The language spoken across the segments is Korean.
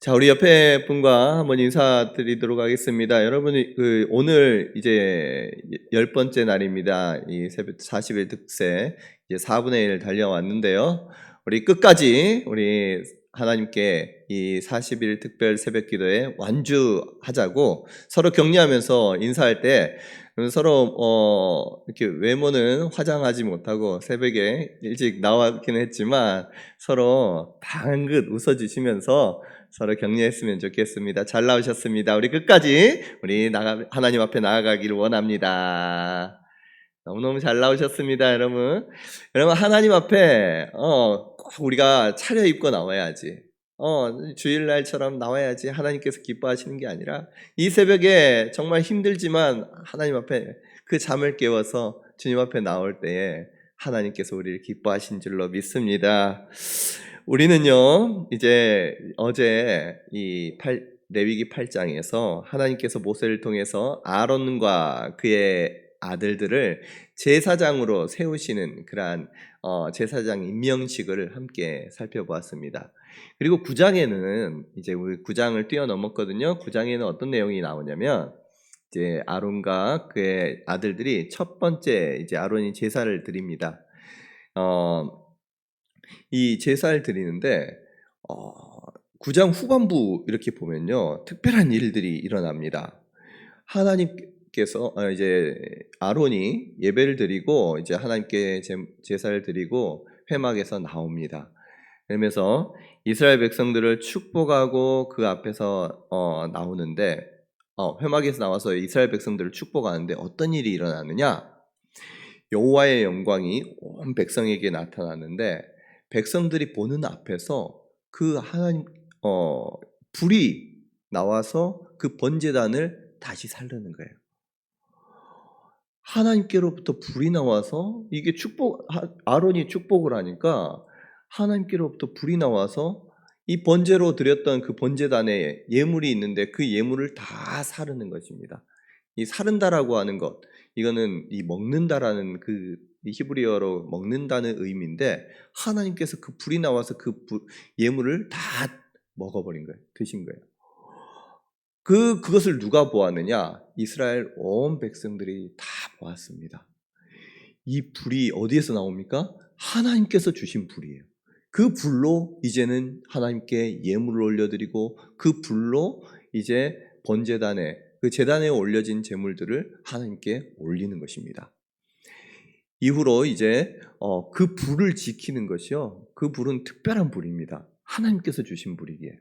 자, 우리 옆에 분과 한번 인사드리도록 하겠습니다. 여러분, 오늘 이제 10번째 날입니다. 이 새벽 40일 특세, 이제 4분의 1 달려왔는데요. 우리 끝까지 우리 하나님께 이 40일 특별 새벽 기도에 완주하자고 서로 격려하면서 인사할 때 서로 이렇게 외모는 화장하지 못하고 새벽에 일찍 나왔긴 했지만 서로 방긋 웃어주시면서 서로 격려했으면 좋겠습니다. 잘 나오셨습니다. 우리 끝까지 하나님 앞에 나아가기를 원합니다. 너무너무 잘 나오셨습니다, 여러분. 여러분, 하나님 앞에 꼭 우리가 차려입고 나와야지. 주일날처럼 나와야지 하나님께서 기뻐하시는 게 아니라 이 새벽에 정말 힘들지만 하나님 앞에 그 잠을 깨워서 주님 앞에 나올 때에 하나님께서 우리를 기뻐하신 줄로 믿습니다. 우리는요, 이제 어제 레위기 8장에서 하나님께서 모세를 통해서 아론과 그의 아들들을 제사장으로 세우시는 그러한 제사장 임명식을 함께 살펴보았습니다. 그리고 9장에는 이제 우리 9장을 뛰어넘었거든요. 9장에는 어떤 내용이 나오냐면 이제 아론과 그의 아들들이 첫 번째 이제 아론이 제사를 드립니다. 이 제사를 드리는데 9장 후반부 이렇게 보면요, 특별한 일들이 일어납니다. 하나님께서 이제 아론이 예배를 드리고 이제 하나님께 제사를 드리고 회막에서 나옵니다. 그러면서 이스라엘 백성들을 축복하고 그 앞에서 나오는데 회막에서 나와서 이스라엘 백성들을 축복하는데 어떤 일이 일어나느냐? 여호와의 영광이 온 백성에게 나타나는데 백성들이 보는 앞에서 그 하나님 불이 나와서 그 번제단을 다시 살리는 거예요. 하나님께로부터 불이 나와서 이게 아론이 축복을 하니까 하나님께로부터 불이 나와서 이 번제로 드렸던 그 번제단에 예물이 있는데 그 예물을 다 사르는 것입니다. 이 사른다라고 하는 것, 이거는 이 먹는다라는 그 히브리어로 먹는다는 의미인데 하나님께서 그 불이 나와서 예물을 다 먹어버린 거예요. 드신 거예요. 그것을 누가 보았느냐? 이스라엘 온 백성들이 다 보았습니다. 이 불이 어디에서 나옵니까? 하나님께서 주신 불이에요. 그 불로 이제는 하나님께 예물을 올려드리고 그 불로 이제 번제단에 그 제단에 올려진 제물들을 하나님께 올리는 것입니다. 이후로 이제 그 불을 지키는 것이요, 그 불은 특별한 불입니다. 하나님께서 주신 불이기에.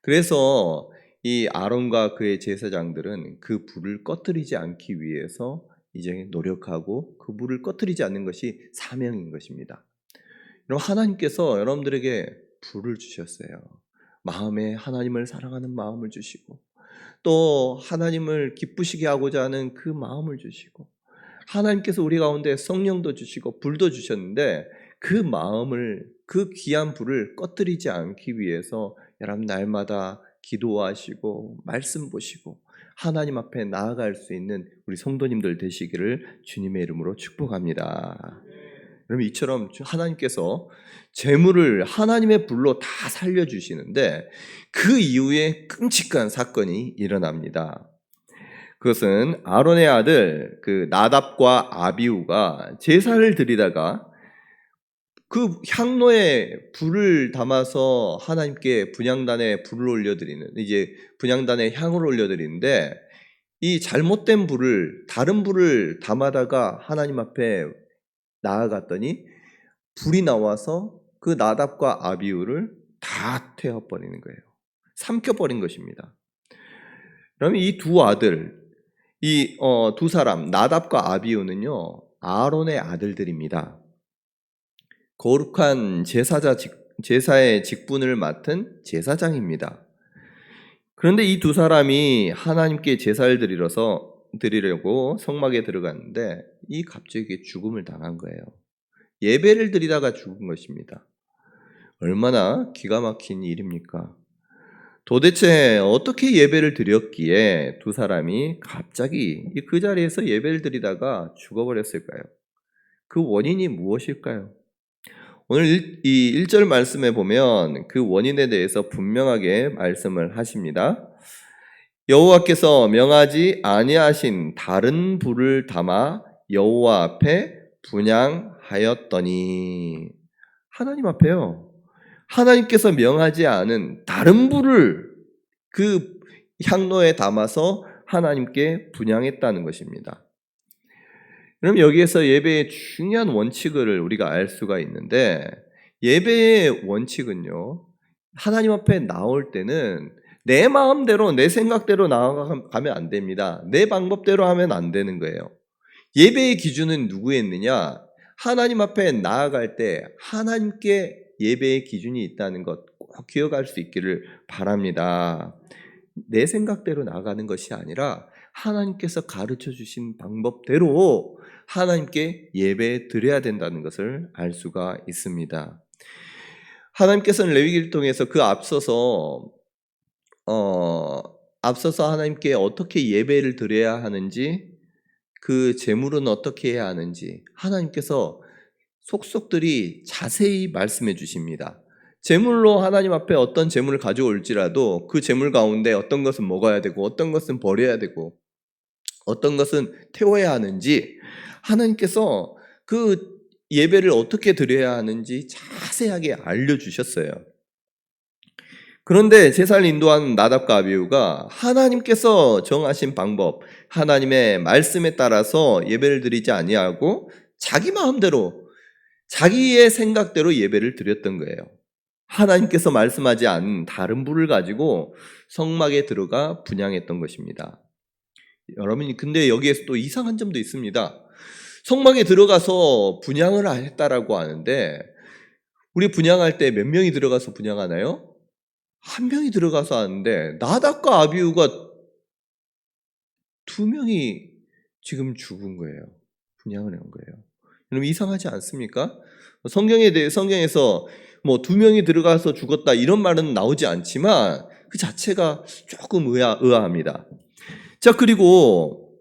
그래서 이 아론과 그의 제사장들은 그 불을 꺼뜨리지 않기 위해서 이제 노력하고 그 불을 꺼뜨리지 않는 것이 사명인 것입니다. 여러분, 하나님께서 여러분들에게 불을 주셨어요. 마음에 하나님을 사랑하는 마음을 주시고 또 하나님을 기쁘시게 하고자 하는 그 마음을 주시고 하나님께서 우리 가운데 성령도 주시고 불도 주셨는데 그 마음을, 그 귀한 불을 꺼뜨리지 않기 위해서 여러분 날마다 기도하시고 말씀 보시고 하나님 앞에 나아갈 수 있는 우리 성도님들 되시기를 주님의 이름으로 축복합니다. 그러면 이처럼 하나님께서 재물을 하나님의 불로 다 살려주시는데 그 이후에 끔찍한 사건이 일어납니다. 그것은 아론의 아들 그 나답과 아비후가 제사를 드리다가 그 향로에 불을 담아서 하나님께 분향단에 불을 올려드리는, 이제 분향단에 향을 올려드리는데 이 잘못된 불을, 다른 불을 담아다가 하나님 앞에 나아갔더니 불이 나와서 그 나답과 아비후를 다 태워버리는 거예요. 삼켜버린 것입니다. 그러면 이 두 아들, 이 두 사람 나답과 아비후는요 아론의 아들들입니다. 거룩한 제사의 직분을 맡은 제사장입니다. 그런데 이 두 사람이 하나님께 제사를 드리려고 성막에 들어갔는데 이 갑자기 죽음을 당한 거예요. 예배를 드리다가 죽은 것입니다. 얼마나 기가 막힌 일입니까? 도대체 어떻게 예배를 드렸기에 두 사람이 갑자기 그 자리에서 예배를 드리다가 죽어버렸을까요? 그 원인이 무엇일까요? 오늘 이 1절 말씀에 보면 그 원인에 대해서 분명하게 말씀을 하십니다. 여호와께서 명하지 아니하신 다른 불을 담아 여호와 앞에 분향하였더니, 하나님 앞에요. 하나님께서 명하지 않은 다른 불을 그 향로에 담아서 하나님께 분향했다는 것입니다. 그럼 여기에서 예배의 중요한 원칙을 우리가 알 수가 있는데, 예배의 원칙은요, 하나님 앞에 나올 때는 내 마음대로 내 생각대로 나아가면 안 됩니다. 내 방법대로 하면 안 되는 거예요. 예배의 기준은 누구였느냐? 하나님 앞에 나아갈 때 하나님께 예배의 기준이 있다는 것 꼭 기억할 수 있기를 바랍니다. 내 생각대로 나아가는 것이 아니라 하나님께서 가르쳐 주신 방법대로 하나님께 예배 드려야 된다는 것을 알 수가 있습니다. 하나님께서는 레위기를 통해서 그 앞서서 하나님께 어떻게 예배를 드려야 하는지, 그 제물은 어떻게 해야 하는지 하나님께서 속속들이 자세히 말씀해 주십니다. 제물로 하나님 앞에 어떤 제물을 가져올지라도 그 제물 가운데 어떤 것은 먹어야 되고 어떤 것은 버려야 되고 어떤 것은 태워야 하는지 하나님께서 그 예배를 어떻게 드려야 하는지 자세하게 알려주셨어요. 그런데 제사를 인도하는 나답과 아비후가 하나님께서 정하신 방법, 하나님의 말씀에 따라서 예배를 드리지 아니하고 자기 마음대로, 자기의 생각대로 예배를 드렸던 거예요. 하나님께서 말씀하지 않은 다른 불을 가지고 성막에 들어가 분향했던 것입니다. 여러분, 근데 여기에서 또 이상한 점도 있습니다. 성막에 들어가서 분향을 했다라고 하는데, 우리 분향할 때 몇 명이 들어가서 분향하나요? 한 명이 들어가서 하는데, 나답과 아비후가 두 명이 지금 죽은 거예요. 분향을 한 거예요. 여러분, 이상하지 않습니까? 성경에서 뭐 두 명이 들어가서 죽었다 이런 말은 나오지 않지만 그 자체가 조금 의아합니다. 자, 그리고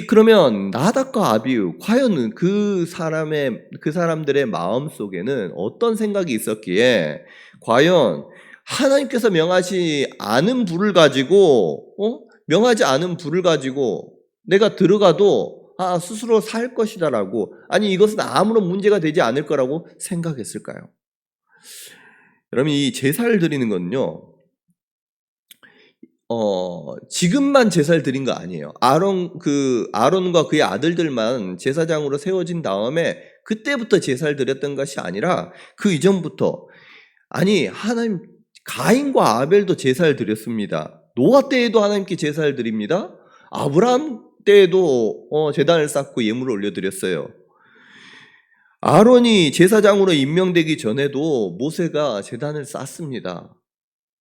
그러면 나답과 아비후, 과연 그 사람들의 마음 속에는 어떤 생각이 있었기에 과연 하나님께서 명하지 않은 불을 가지고 내가 들어가도 스스로 살 것이다라고, 아니 이것은 아무런 문제가 되지 않을 거라고 생각했을까요? 여러분, 이 제사를 드리는 건요, 지금만 제사를 드린 거 아니에요. 아론과 그의 아들들만 제사장으로 세워진 다음에 그때부터 제사를 드렸던 것이 아니라 그 이전부터, 하나님, 가인과 아벨도 제사를 드렸습니다. 노아 때에도 하나님께 제사를 드립니다. 아브라함 때에도 제단을 쌓고 예물을 올려드렸어요. 아론이 제사장으로 임명되기 전에도 모세가 제단을 쌓습니다.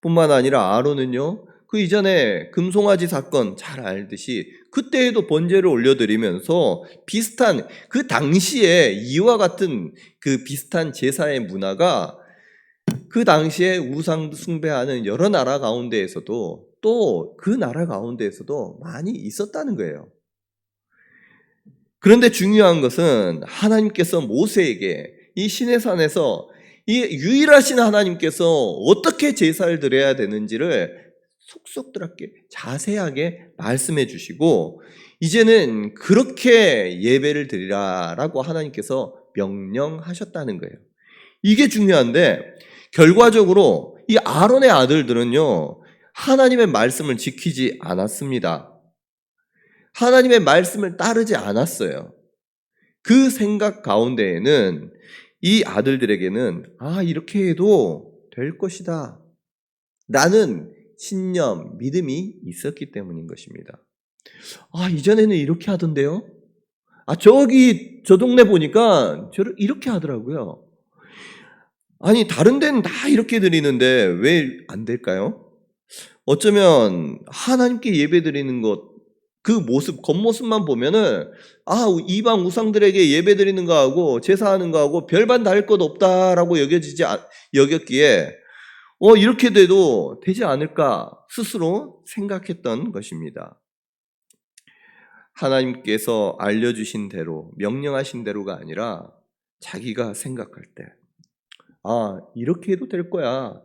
뿐만 아니라 아론은요, 그 이전에 금송아지 사건 잘 알듯이 그때에도 번제를 올려드리면서 비슷한, 그 당시에 이와 같은 그 비슷한 제사의 문화가 그 당시에 우상 숭배하는 여러 나라 가운데에서도, 또 그 나라 가운데에서도 많이 있었다는 거예요. 그런데 중요한 것은 하나님께서 모세에게 이 시내산에서 이 유일하신 하나님께서 어떻게 제사를 드려야 되는지를 속속들하게 자세하게 말씀해 주시고, 이제는 그렇게 예배를 드리라라고 하나님께서 명령하셨다는 거예요. 이게 중요한데, 결과적으로 이 아론의 아들들은요, 하나님의 말씀을 지키지 않았습니다. 하나님의 말씀을 따르지 않았어요. 그 생각 가운데에는 이 아들들에게는 이렇게 해도 될 것이다 라는 신념, 믿음이 있었기 때문인 것입니다. 이전에는 이렇게 하던데요? 저 동네 보니까 이렇게 하더라고요. 다른 데는 다 이렇게 드리는데 왜 안 될까요? 어쩌면 하나님께 예배 드리는 것, 그 모습, 겉모습만 보면은 이방 우상들에게 예배 드리는 거하고 제사하는 거하고 별반 다를 것 없다라고 여겼기에 이렇게 돼도 되지 않을까 스스로 생각했던 것입니다. 하나님께서 알려주신 대로, 명령하신 대로가 아니라 자기가 생각할 때, 아, 이렇게 해도 될 거야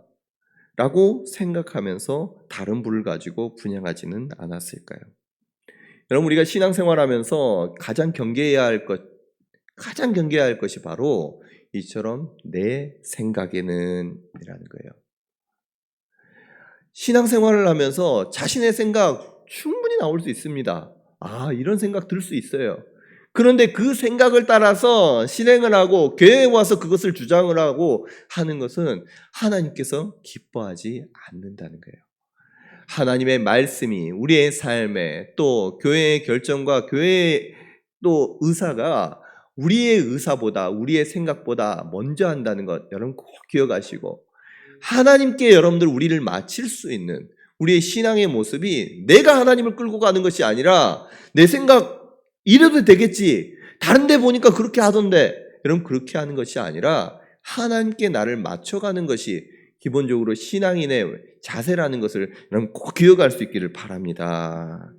라고 생각하면서 다른 불을 가지고 분향하지는 않았을까요? 여러분, 우리가 신앙생활하면서 가장 경계해야 할 것이 바로 이처럼 내 생각에는 이라는 거예요. 신앙생활을 하면서 자신의 생각 충분히 나올 수 있습니다. 아, 이런 생각 들 수 있어요. 그런데 그 생각을 따라서 실행을 하고 교회에 와서 그것을 주장을 하고 하는 것은 하나님께서 기뻐하지 않는다는 거예요. 하나님의 말씀이 우리의 삶에 또 교회의 결정과 교회의 또 의사가 우리의 의사보다 우리의 생각보다 먼저 한다는 것 여러분 꼭 기억하시고, 하나님께 여러분들 우리를 마칠 수 있는 우리의 신앙의 모습이 내가 하나님을 끌고 가는 것이 아니라 내 생각 이래도 되겠지, 다른 데 보니까 그렇게 하던데, 여러분 그렇게 하는 것이 아니라 하나님께 나를 맞춰가는 것이 기본적으로 신앙인의 자세라는 것을 여러분 꼭 기억할 수 있기를 바랍니다.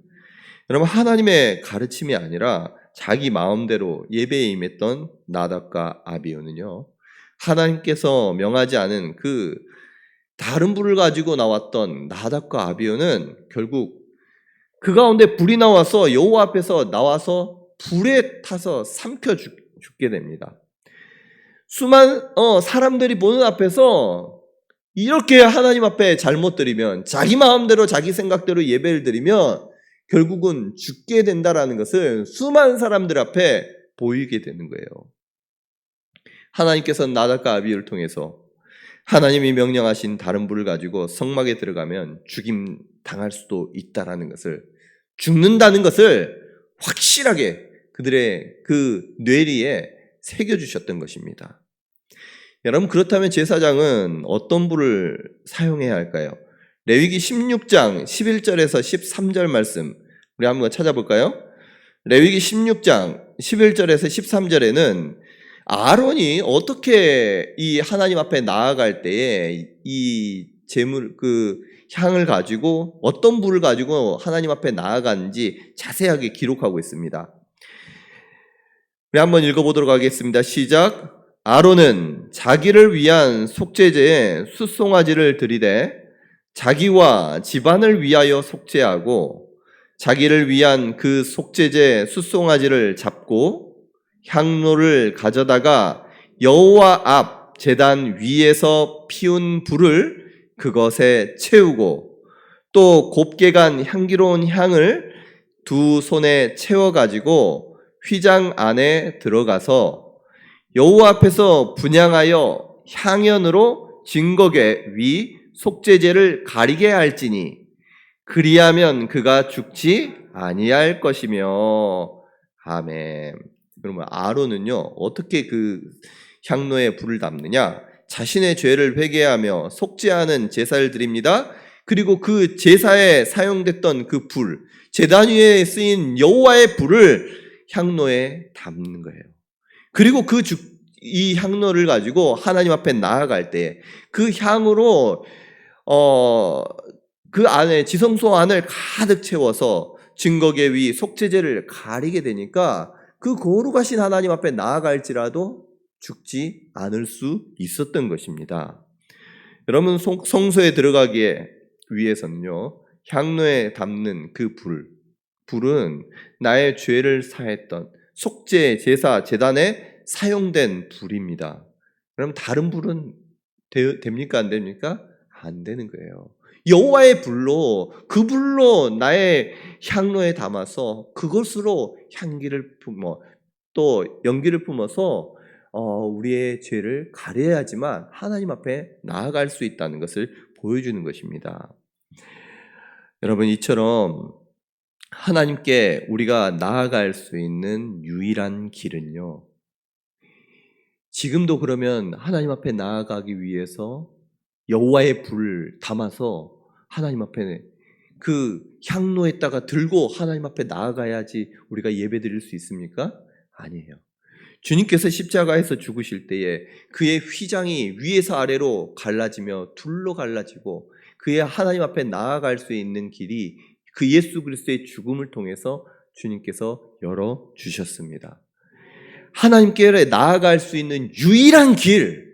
여러분, 하나님의 가르침이 아니라 자기 마음대로 예배에 임했던 나답과 아비후는요, 하나님께서 명하지 않은 그 다른 불을 가지고 나왔던 나답과 아비후는 결국 그 가운데 불이 나와서 여호와 앞에서 나와서 불에 타서 삼켜 죽게 됩니다. 수많은 사람들이 보는 앞에서 이렇게 하나님 앞에 잘못 드리면, 자기 마음대로 자기 생각대로 예배를 드리면 결국은 죽게 된다라는 것을 수많은 사람들 앞에 보이게 되는 거예요. 하나님께서는 나답과 아비후를 통해서 하나님이 명령하신 다른 불을 가지고 성막에 들어가면 죽임 당할 수도 있다라는 것을, 죽는다는 것을 확실하게 그들의 그 뇌리에 새겨주셨던 것입니다. 여러분, 그렇다면 제사장은 어떤 불을 사용해야 할까요? 레위기 16장 11절에서 13절 말씀 우리 한번 찾아볼까요? 레위기 16장 11절에서 13절에는 아론이 어떻게 이 하나님 앞에 나아갈 때에 이 제물, 그 향을 가지고 어떤 불을 가지고 하나님 앞에 나아가는지 자세하게 기록하고 있습니다. 우리 한번 읽어보도록 하겠습니다. 시작. 아론은 자기를 위한 속죄제에 숫송아지를 드리되 자기와 집안을 위하여 속죄하고, 자기를 위한 그 속죄제 숫송아지를 잡고 향로를 가져다가 여호와 앞 제단 위에서 피운 불을 그것에 채우고, 또 곱게 간 향기로운 향을 두 손에 채워가지고 휘장 안에 들어가서 여호와 앞에서 분향하여 향연으로 증거계 위 속죄제를 가리게 할지니 그리하면 그가 죽지 아니할 것이며. 아멘. 그러면 아론은요 어떻게 그 향로에 불을 담느냐? 자신의 죄를 회개하며 속죄하는 제사를 드립니다. 그리고 그 제사에 사용됐던 그 불, 제단 위에 쓰인 여호와의 불을 향로에 담는 거예요. 그리고 이 향로를 가지고 하나님 앞에 나아갈 때 그 향으로 그 안에 지성소 안을 가득 채워서 증거계 위 속죄제를 가리게 되니까 그 거룩하신 하나님 앞에 나아갈지라도 죽지 않을 수 있었던 것입니다. 여러분, 성소에 들어가기에 위해서는요, 향로에 담는 그 불은 나의 죄를 사했던 속죄 제사 제단에 사용된 불입니다. 그럼 다른 불은 됩니까? 안 됩니까? 안 되는 거예요. 여호와의 불로, 그 불로 나의 향로에 담아서 그것으로 향기를 품어 또 연기를 품어서 우리의 죄를 가려야지만 하나님 앞에 나아갈 수 있다는 것을 보여주는 것입니다. 여러분, 이처럼 하나님께 우리가 나아갈 수 있는 유일한 길은요, 지금도 그러면 하나님 앞에 나아가기 위해서 여호와의 불을 담아서 하나님 앞에 그 향로에다가 들고 하나님 앞에 나아가야지 우리가 예배드릴 수 있습니까? 아니에요. 주님께서 십자가에서 죽으실 때에 그의 휘장이 위에서 아래로 갈라지며 둘로 갈라지고 그의 하나님 앞에 나아갈 수 있는 길이 그 예수 그리스도의 죽음을 통해서 주님께서 열어주셨습니다. 하나님께 나아갈 수 있는 유일한 길,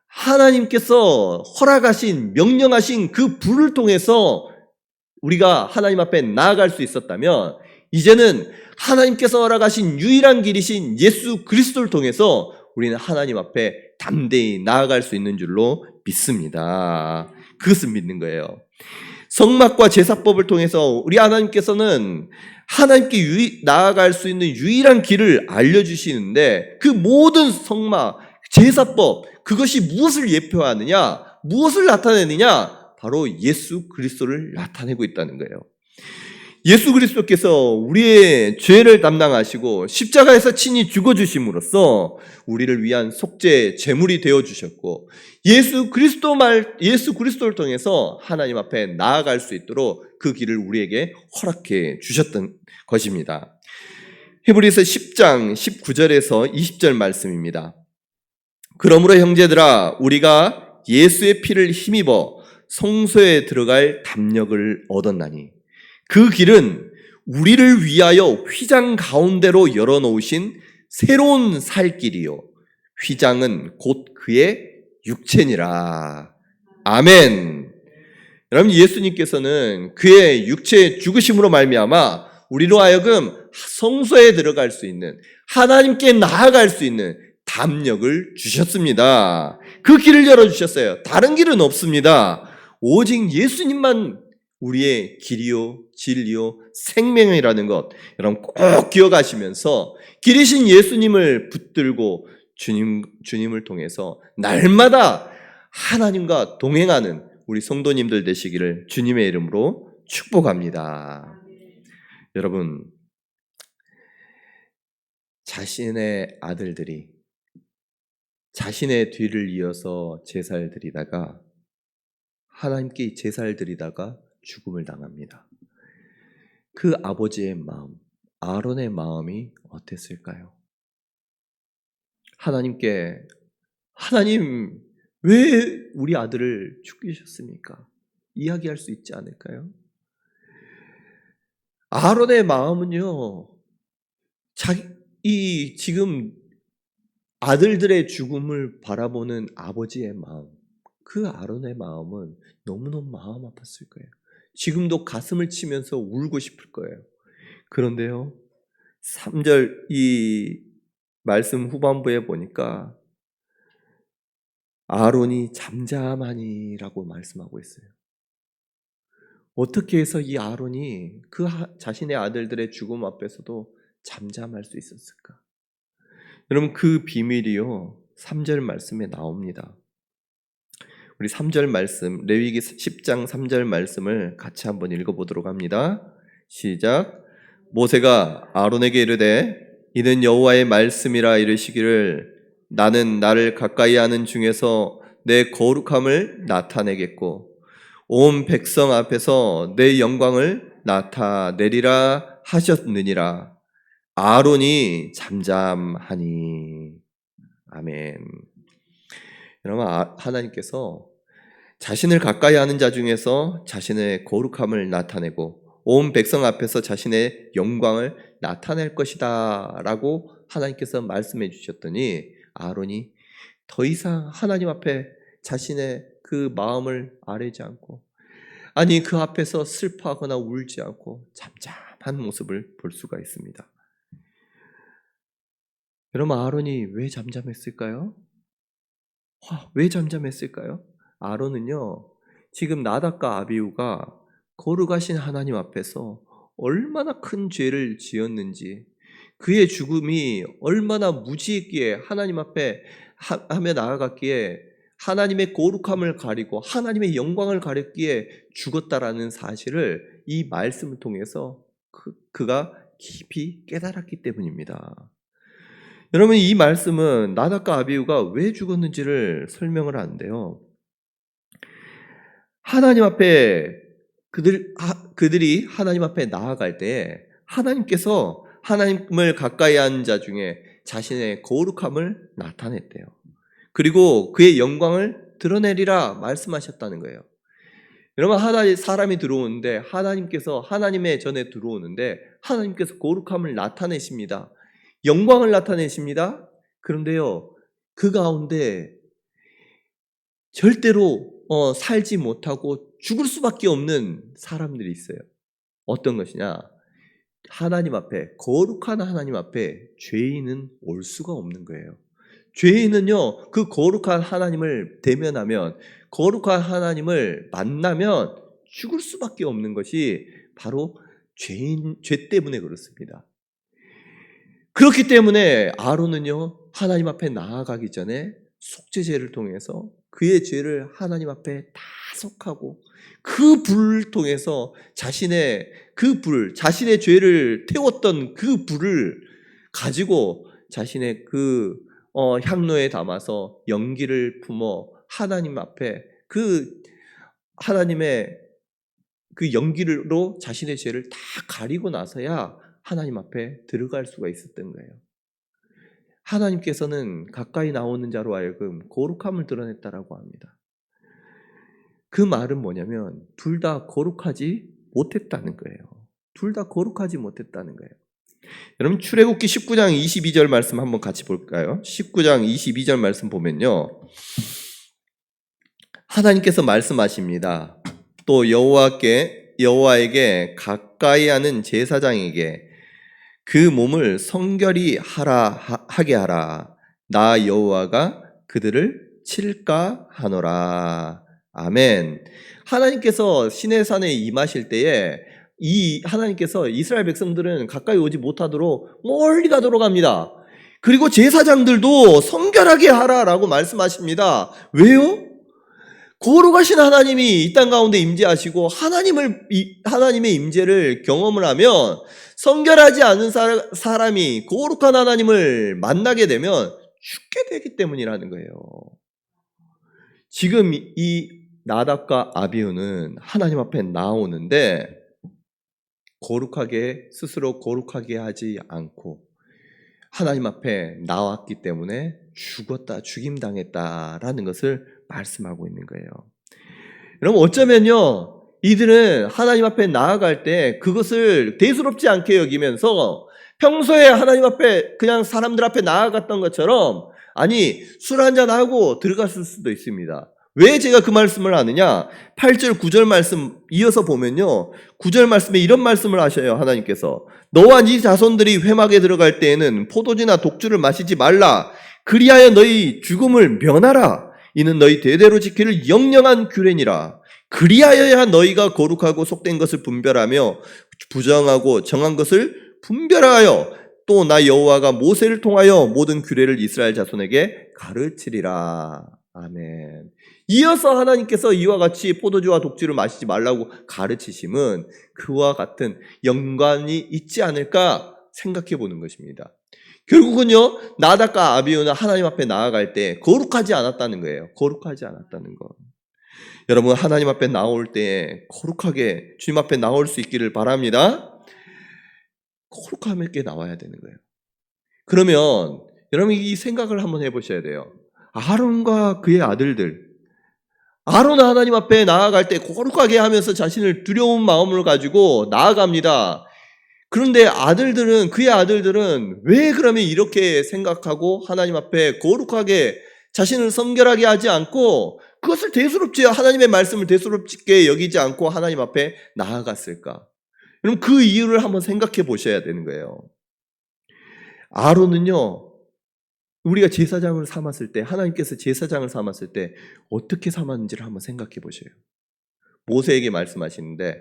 하나님께서 허락하신, 명령하신 그 불을 통해서 우리가 하나님 앞에 나아갈 수 있었다면, 이제는 하나님께서 허락하신 유일한 길이신 예수 그리스도를 통해서 우리는 하나님 앞에 담대히 나아갈 수 있는 줄로 믿습니다. 그것을 믿는 거예요. 성막과 제사법을 통해서 우리 하나님께서는 하나님께 나아갈 수 있는 유일한 길을 알려주시는데, 그 모든 성막, 제사법, 그것이 무엇을 예표하느냐, 무엇을 나타내느냐, 바로 예수 그리스도를 나타내고 있다는 거예요. 예수 그리스도께서 우리의 죄를 담당하시고 십자가에서 친히 죽어주심으로써 우리를 위한 속죄 제물이 되어주셨고, 예수 그리스도를 통해서 하나님 앞에 나아갈 수 있도록 그 길을 우리에게 허락해 주셨던 것입니다. 히브리서 10장 19절에서 20절 말씀입니다. 그러므로 형제들아, 우리가 예수의 피를 힘입어 성소에 들어갈 담력을 얻었나니 그 길은 우리를 위하여 휘장 가운데로 열어놓으신 새로운 살 길이요, 휘장은 곧 그의 육체니라. 아멘. 여러분, 예수님께서는 그의 육체의 죽으심으로 말미암아 우리로 하여금 성소에 들어갈 수 있는, 하나님께 나아갈 수 있는 담력을 주셨습니다. 그 길을 열어주셨어요. 다른 길은 없습니다. 오직 예수님만 우리의 길이요, 진리요, 생명이라는 것, 여러분 꼭 기억하시면서 길이신 예수님을 붙들고 주님을 통해서 날마다 하나님과 동행하는 우리 성도님들 되시기를 주님의 이름으로 축복합니다. 여러분, 자신의 아들들이 자신의 뒤를 이어서 제사를 드리다가, 하나님께 제사를 드리다가 죽음을 당합니다. 그 아버지의 마음, 아론의 마음이 어땠을까요? 하나님께, 하나님 왜 우리 아들을 죽이셨습니까? 이야기할 수 있지 않을까요? 아론의 마음은요, 지금 아들들의 죽음을 바라보는 아버지의 마음, 그 아론의 마음은 너무너무 마음 아팠을 거예요. 지금도 가슴을 치면서 울고 싶을 거예요. 그런데요, 3절 이 말씀 후반부에 보니까 아론이 잠잠하니라고 말씀하고 있어요. 어떻게 해서 이 아론이 그 자신의 아들들의 죽음 앞에서도 잠잠할 수 있었을까? 여러분, 그 비밀이요, 3절 말씀에 나옵니다. 우리 3절 말씀, 레위기 10장 3절 말씀을 같이 한번 읽어보도록 합니다. 시작. 모세가 아론에게 이르되 이는 여호와의 말씀이라 이르시기를 나는 나를 가까이 하는 중에서 내 거룩함을 나타내겠고 온 백성 앞에서 내 영광을 나타내리라 하셨느니라. 아론이 잠잠하니. 아멘. 여러분, 하나님께서 자신을 가까이 하는 자 중에서 자신의 거룩함을 나타내고 온 백성 앞에서 자신의 영광을 나타낼 것이다 라고 하나님께서 말씀해 주셨더니, 아론이 더 이상 하나님 앞에 자신의 그 마음을 아뢰지 않고, 아니 그 앞에서 슬퍼하거나 울지 않고 잠잠한 모습을 볼 수가 있습니다. 여러분, 아론이 왜 잠잠했을까요? 왜 잠잠했을까요? 아론은요, 지금 나답과 아비후가 거룩하신 하나님 앞에서 얼마나 큰 죄를 지었는지, 그의 죽음이 얼마나 무지했기에 하나님 앞에 하며 나아갔기에 하나님의 거룩함을 가리고 하나님의 영광을 가렸기에 죽었다라는 사실을 이 말씀을 통해서 그가 깊이 깨달았기 때문입니다. 여러분, 이 말씀은 나답과 아비후가 왜 죽었는지를 설명을 하는데요, 하나님 앞에 그들이 하나님 앞에 나아갈 때 하나님께서 하나님을 가까이 하는 자 중에 자신의 거룩함을 나타냈대요. 그리고 그의 영광을 드러내리라 말씀하셨다는 거예요. 여러분, 사람이 들어오는데 하나님께서, 하나님의 전에 들어오는데 하나님께서 거룩함을 나타내십니다. 영광을 나타내십니다. 그런데요, 그 가운데 절대로 살지 못하고 죽을 수밖에 없는 사람들이 있어요. 어떤 것이냐? 하나님 앞에, 거룩한 하나님 앞에 죄인은 올 수가 없는 거예요. 죄인은요, 그 거룩한 하나님을 대면하면, 거룩한 하나님을 만나면 죽을 수밖에 없는 것이 바로 죄 때문에 그렇습니다. 그렇기 때문에 아론은요, 하나님 앞에 나아가기 전에 속죄제를 통해서 그의 죄를 하나님 앞에 다 속하고 그 불을 통해서 자신의 죄를 태웠던 그 불을 가지고 자신의 그 향로에 담아서 연기를 품어 하나님 앞에 하나님의 그 연기로 자신의 죄를 다 가리고 나서야 하나님 앞에 들어갈 수가 있었던 거예요. 하나님께서는 가까이 나오는 자로 하여금 거룩함을 드러냈다라고 합니다. 그 말은 뭐냐면 둘 다 거룩하지 못했다는 거예요. 둘 다 거룩하지 못했다는 거예요. 여러분 출애굽기 19장 22절 말씀 한번 같이 볼까요? 19장 22절 말씀 보면요, 하나님께서 말씀하십니다. 또 여호와에게 가까이 하는 제사장에게 그 몸을 성결히 하게 하라. 나 여호와가 그들을 칠까 하노라. 아멘. 하나님께서 시내산에 임하실 때에 하나님께서 이스라엘 백성들은 가까이 오지 못하도록 멀리 가도록 합니다. 그리고 제사장들도 성결하게 하라라고 말씀하십니다. 왜요? 거룩하신 하나님이 이 땅 가운데 임재하시고 하나님의 임재를 경험을 하면 성결하지 않은 사람이 거룩한 하나님을 만나게 되면 죽게 되기 때문이라는 거예요. 지금 이 나답과 아비후는 하나님 앞에 나오는데 스스로 거룩하게 하지 않고 하나님 앞에 나왔기 때문에 죽임당했다라는 것을 말씀하고 있는 거예요. 여러분 어쩌면요, 이들은 하나님 앞에 나아갈 때 그것을 대수롭지 않게 여기면서 평소에 하나님 앞에 그냥 사람들 앞에 나아갔던 것처럼 술 한잔하고 들어갔을 수도 있습니다. 왜 제가 그 말씀을 하느냐? 8절 9절 말씀 이어서 보면요, 9절 말씀에 이런 말씀을 하셔요. 하나님께서 너와 네 자손들이 회막에 들어갈 때에는 포도주나 독주를 마시지 말라. 그리하여 너희 죽음을 면하라. 이는 너희 대대로 지킬 영영한 규례니라. 그리하여야 너희가 거룩하고 속된 것을 분별하며 부정하고 정한 것을 분별하여 또 나 여호와가 모세를 통하여 모든 규례를 이스라엘 자손에게 가르치리라. 아멘. 이어서 하나님께서 이와 같이 포도주와 독주를 마시지 말라고 가르치심은 그와 같은 연관이 있지 않을까 생각해 보는 것입니다. 결국은요, 나답과 아비후는 하나님 앞에 나아갈 때 거룩하지 않았다는 거예요. 거룩하지 않았다는 거. 여러분 하나님 앞에 나올 때 거룩하게 주님 앞에 나올 수 있기를 바랍니다. 거룩함있게 나와야 되는 거예요. 그러면 여러분 이 생각을 한번 해보셔야 돼요. 아론과 그의 아들들, 아론은 하나님 앞에 나아갈 때 거룩하게 하면서 자신을 두려운 마음을 가지고 나아갑니다. 그런데 그의 아들들은 왜 그러면 이렇게 생각하고 하나님 앞에 거룩하게 자신을 성결하게 하지 않고 그것을 하나님의 말씀을 대수롭게 여기지 않고 하나님 앞에 나아갔을까? 여러분 그 이유를 한번 생각해 보셔야 되는 거예요. 아론은요, 우리가 제사장을 삼았을 때, 하나님께서 제사장을 삼았을 때 어떻게 삼았는지를 한번 생각해 보세요. 모세에게 말씀하시는데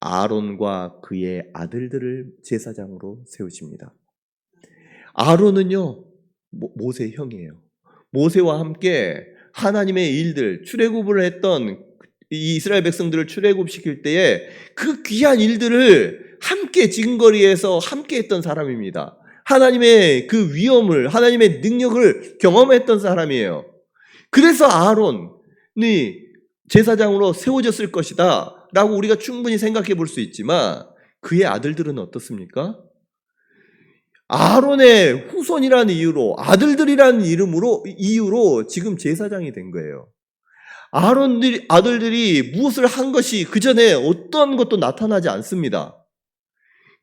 아론과 그의 아들들을 제사장으로 세우십니다. 아론은요, 모세의 형이에요. 모세와 함께 하나님의 일들, 출애굽을 했던 이 이스라엘 백성들을 출애굽시킬 때에 그 귀한 일들을 함께 지근거리에서 함께 했던 사람입니다. 하나님의 그 위엄을, 하나님의 능력을 경험했던 사람이에요. 그래서 아론이 제사장으로 세워졌을 것이다 라고 우리가 충분히 생각해 볼 수 있지만 그의 아들들은 어떻습니까? 아론의 후손이라는 이유로, 아들들이라는 이유로 지금 제사장이 된 거예요. 아들들이 무엇을 한 것이 그 전에 어떤 것도 나타나지 않습니다.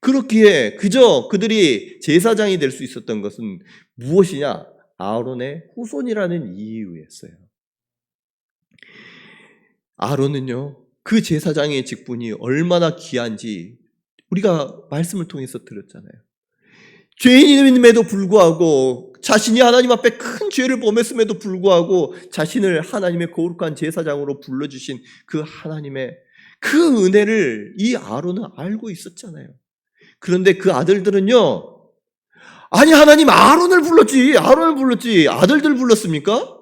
그렇기에 그저 그들이 제사장이 될 수 있었던 것은 무엇이냐? 아론의 후손이라는 이유였어요. 아론은요, 그 제사장의 직분이 얼마나 귀한지 우리가 말씀을 통해서 들었잖아요. 죄인임에도 불구하고 자신이 하나님 앞에 큰 죄를 범했음에도 불구하고 자신을 하나님의 거룩한 제사장으로 불러주신 그 하나님의 그 은혜를 이 아론은 알고 있었잖아요. 그런데 그 아들들은요, 아니 하나님 아론을 불렀지 아들들 불렀습니까?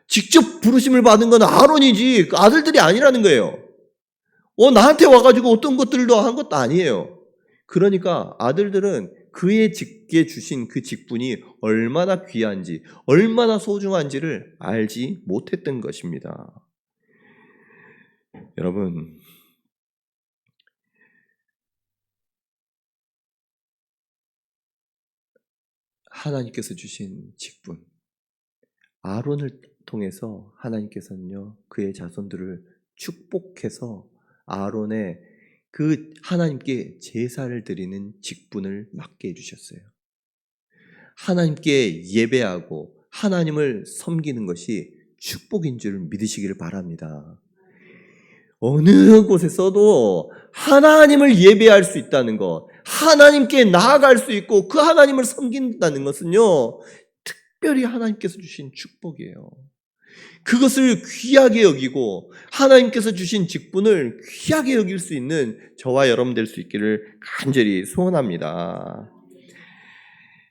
직접 부르심을 받은 건 아론이지 그 아들들이 아니라는 거예요. 나한테 와가지고 어떤 것들도 한 것도 아니에요. 그러니까 아들들은 그에게 주신 그 직분이 얼마나 귀한지, 얼마나 소중한지를 알지 못했던 것입니다. 여러분, 하나님께서 주신 직분, 아론을 통해서 하나님께서는요, 그의 자손들을 축복해서 아론의 그 하나님께 제사를 드리는 직분을 맡게 해주셨어요. 하나님께 예배하고 하나님을 섬기는 것이 축복인 줄 믿으시기를 바랍니다. 어느 곳에서도 하나님을 예배할 수 있다는 것, 하나님께 나아갈 수 있고 그 하나님을 섬긴다는 것은요, 특별히 하나님께서 주신 축복이에요. 그것을 귀하게 여기고 하나님께서 주신 직분을 귀하게 여길 수 있는 저와 여러분 될 수 있기를 간절히 소원합니다.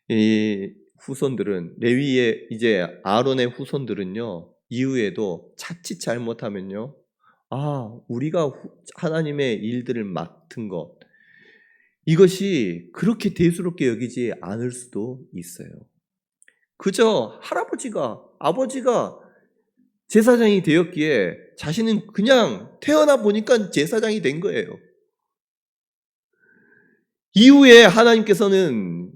이 후손들은, 레위의 이제 아론의 후손들은요, 이후에도 자칫 잘못하면요, 우리가 하나님의 일들을 맡은 것, 이것이 그렇게 대수롭게 여기지 않을 수도 있어요. 그저 아버지가 제사장이 되었기에 자신은 그냥 태어나 보니까 제사장이 된 거예요. 이후에 하나님께서는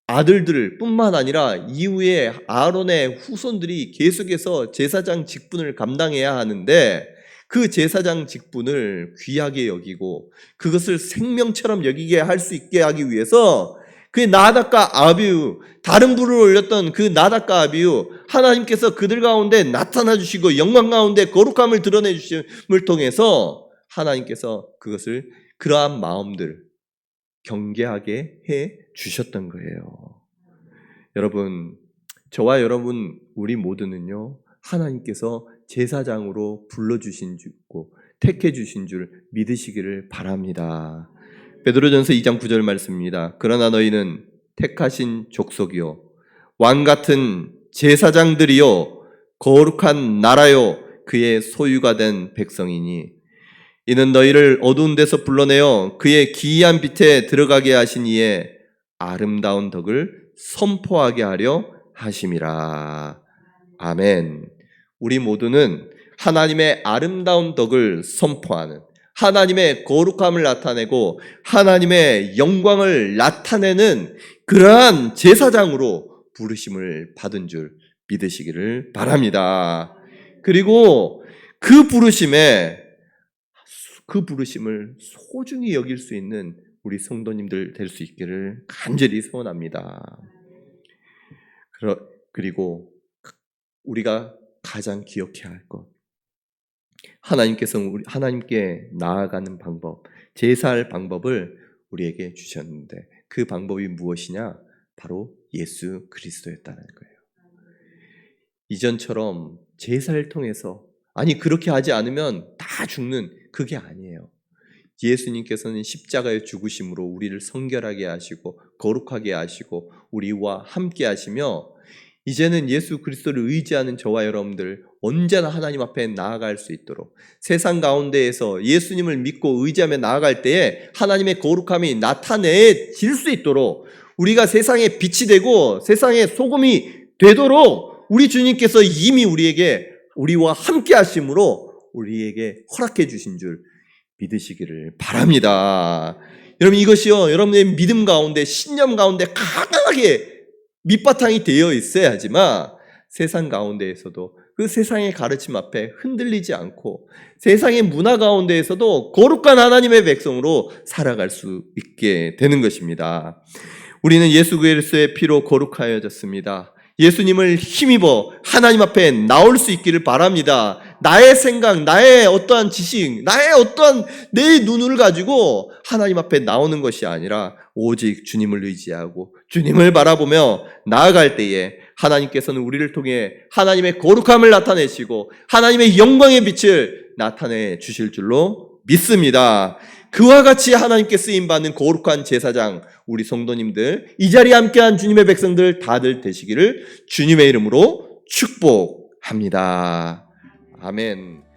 아들들 뿐만 아니라 이후에 아론의 후손들이 계속해서 제사장 직분을 감당해야 하는데 그 제사장 직분을 귀하게 여기고 그것을 생명처럼 여기게 할 수 있게 하기 위해서 그 나답과 아비후, 다른 불을 올렸던 그 나답과 아비후, 하나님께서 그들 가운데 나타나 주시고 영광 가운데 거룩함을 드러내 주심을 통해서 하나님께서 그것을 그러한 마음들 경계하게 해 주셨던 거예요. 여러분, 저와 여러분 우리 모두는요, 하나님께서 제사장으로 불러주신 줄고 택해 주신 줄 믿으시기를 바랍니다. 베드로전서 2장 9절 말씀입니다. 그러나 너희는 택하신 족속이요 왕같은 제사장들이요 거룩한 나라요 그의 소유가 된 백성이니 이는 너희를 어두운 데서 불러내어 그의 기이한 빛에 들어가게 하신 이의 아름다운 덕을 선포하게 하려 하심이라. 아멘. 우리 모두는 하나님의 아름다운 덕을 선포하는, 하나님의 거룩함을 나타내고 하나님의 영광을 나타내는 그러한 제사장으로 부르심을 받은 줄 믿으시기를 바랍니다. 그리고 그 부르심을 소중히 여길 수 있는 우리 성도님들 될 수 있기를 간절히 소원합니다. 그리고 우리가 가장 기억해야 할 것, 하나님께서 하나님께 나아가는 방법, 제사할 방법을 우리에게 주셨는데 그 방법이 무엇이냐? 바로 예수 그리스도였다는 거예요. 이전처럼 제사를 통해서, 그렇게 하지 않으면 다 죽는, 그게 아니에요. 예수님께서는 십자가의 죽으심으로 우리를 성결하게 하시고 거룩하게 하시고 우리와 함께 하시며 이제는 예수 그리스도를 의지하는 저와 여러분들 언제나 하나님 앞에 나아갈 수 있도록 세상 가운데에서 예수님을 믿고 의지하며 나아갈 때에 하나님의 거룩함이 나타내질 수 있도록 우리가 세상의 빛이 되고 세상의 소금이 되도록 우리 주님께서 이미 우리와 함께 하심으로 우리에게 허락해 주신 줄 믿으시기를 바랍니다. 여러분, 이것이요, 여러분의 믿음 가운데, 신념 가운데 강하게 밑바탕이 되어 있어야지만 세상 가운데에서도 그 세상의 가르침 앞에 흔들리지 않고 세상의 문화 가운데에서도 거룩한 하나님의 백성으로 살아갈 수 있게 되는 것입니다. 우리는 예수 그리스도의 피로 거룩하여졌습니다. 예수님을 힘입어 하나님 앞에 나올 수 있기를 바랍니다. 나의 생각, 나의 어떠한 지식, 나의 어떠한 내 눈을 가지고 하나님 앞에 나오는 것이 아니라 오직 주님을 의지하고 주님을 바라보며 나아갈 때에 하나님께서는 우리를 통해 하나님의 거룩함을 나타내시고 하나님의 영광의 빛을 나타내 주실 줄로 믿습니다. 그와 같이 하나님께 쓰임받는 거룩한 제사장 우리 성도님들, 이 자리에 함께한 주님의 백성들 다들 되시기를 주님의 이름으로 축복합니다. 아멘.